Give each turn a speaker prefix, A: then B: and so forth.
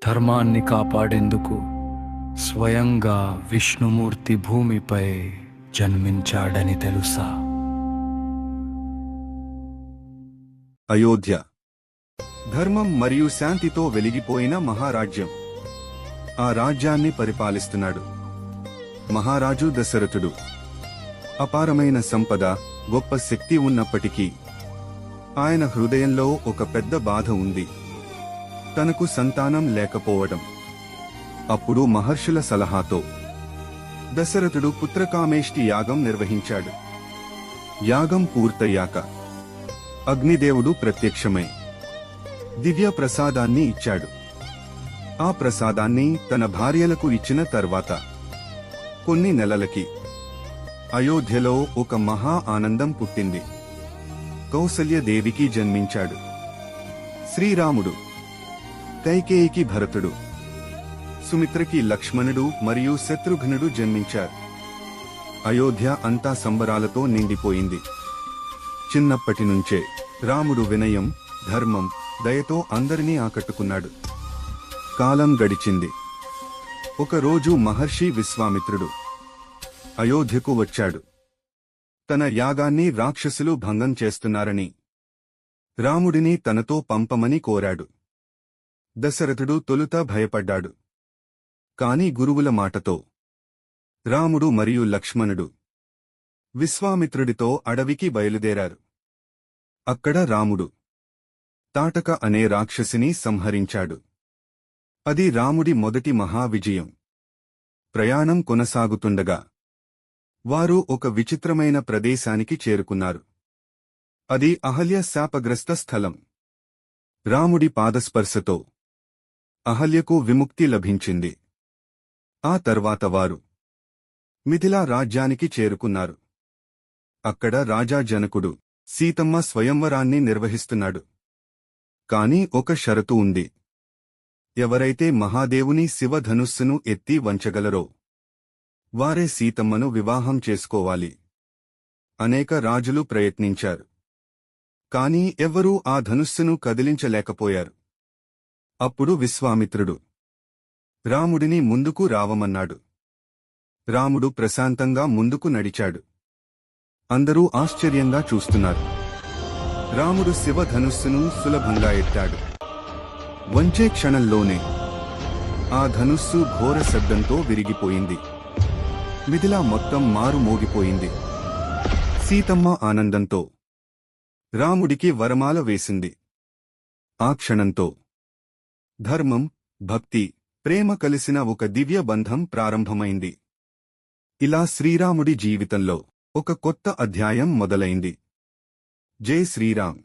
A: ధర్మాన్ని కాపాడేందుకు స్వయంగా విష్ణుమూర్తి భూమిపై జన్మించాడని తెలుసా?
B: అయోధ్య ధర్మం మరియు శాంతితో వెలిగిపోయిన మహారాజ్యం. ఆ రాజ్యాన్ని పరిపాలిస్తున్నాడు మహారాజు దశరథుడు. అపారమైన సంపద, గొప్ప శక్తి ఉన్నప్పటికీ ఆయన హృదయంలో ఒక పెద్ద బాధ ఉంది: తనకు సంతానం లేకపోవడం. అప్పుడు మహర్షుల సలహాతో దశరథుడు పుత్రకామేష్టి యాగం నిర్వహించాడు. యాగం పూర్తయ్యాక అగ్నిదేవుడు ప్రత్యక్షమై దివ్య ప్రసాదాన్ని ఇచ్చాడు. ఆ ప్రసాదాన్ని తన భార్యలకు ఇచ్చిన తర్వాత కొన్ని నెలలకి అయోధ్యలో ఒక మహా ఆనందం పుట్టింది. కౌసల్యదేవికి జన్మించాడు శ్రీరాముడు. కైకేయికి భరతుడు, సుమిత్రకి లక్ష్మణుడు మరియు శత్రుఘ్నుడు జన్మించారు. అయోధ్య అంతా సంబరాలతో నిండిపోయింది. చిన్నప్పటి నుంచే రాముడు వినయం, ధర్మం, దయతో అందరినీ ఆకట్టుకున్నాడు. కాలం గడిచింది. ఒకరోజు మహర్షి విశ్వామిత్రుడు అయోధ్యకు వచ్చాడు. తన యాగాన్ని రాక్షసులు భంగం చేస్తున్నారని రాముడిని తనతో పంపమని కోరాడు. దశరథుడు తొలుత భయపడ్డాడు. కాని గురువుల మాటతో రాముడు మరియు లక్ష్మణుడు విశ్వామిత్రుడితో అడవికి బయలుదేరారు. అక్కడ రాముడు తాటక అనే రాక్షసిని సంహరించాడు. అది రాముడి మొదటి మహావిజయం. ప్రయాణం కొనసాగుతుండగా వారు ఒక విచిత్రమైన ప్రదేశానికి చేరుకున్నారు. అది అహల్య శాపగ్రస్త స్థలం. రాముడి పాదస్పర్శతో అహల్యకు విముక్తి లభించింది. ఆ తర్వాత వారు మిథిలా రాజ్యానికి చేరుకున్నారు. అక్కడ రాజా జనకుడు సీతమ్మ స్వయంవరాన్ని నిర్వహిస్తున్నాడు. కాని ఒక షరతు ఉంది: ఎవరైతే మహాదేవుని శివధనుస్సును ఎత్తి వంచగలరో వారే సీతమ్మను వివాహం చేసుకోవాలి. అనేక రాజులు ప్రయత్నించారు, కాని ఎవ్వరూ ఆ ధనుస్సును కదిలించలేకపోయారు. అప్పుడు విశ్వామిత్రుడు రాముడిని ముందుకు రావమన్నాడు. రాముడు ప్రశాంతంగా ముందుకు నడిచాడు. అందరూ ఆశ్చర్యంగా చూస్తున్నారు. రాముడు శివధనుస్సును సులభంగా ఎత్తాడు. వంచే క్షణంలోనే ఆ ధనుస్సు ఘోర శబ్దంతో విరిగిపోయింది. మిథిలా మొత్తం మారుమోగిపోయింది. సీతమ్మ ఆనందంతో రాముడికి వరమాల వేసింది. ఆ క్షణంతో ధర్మం, భక్తి, ప్రేమ కలిసిన ఒక దివ్య బంధం ప్రారంభమైంది. ఇలా శ్రీరాముడి జీవితంలో ఒక కొత్త అధ్యాయం మొదలైంది. జై శ్రీరామ్.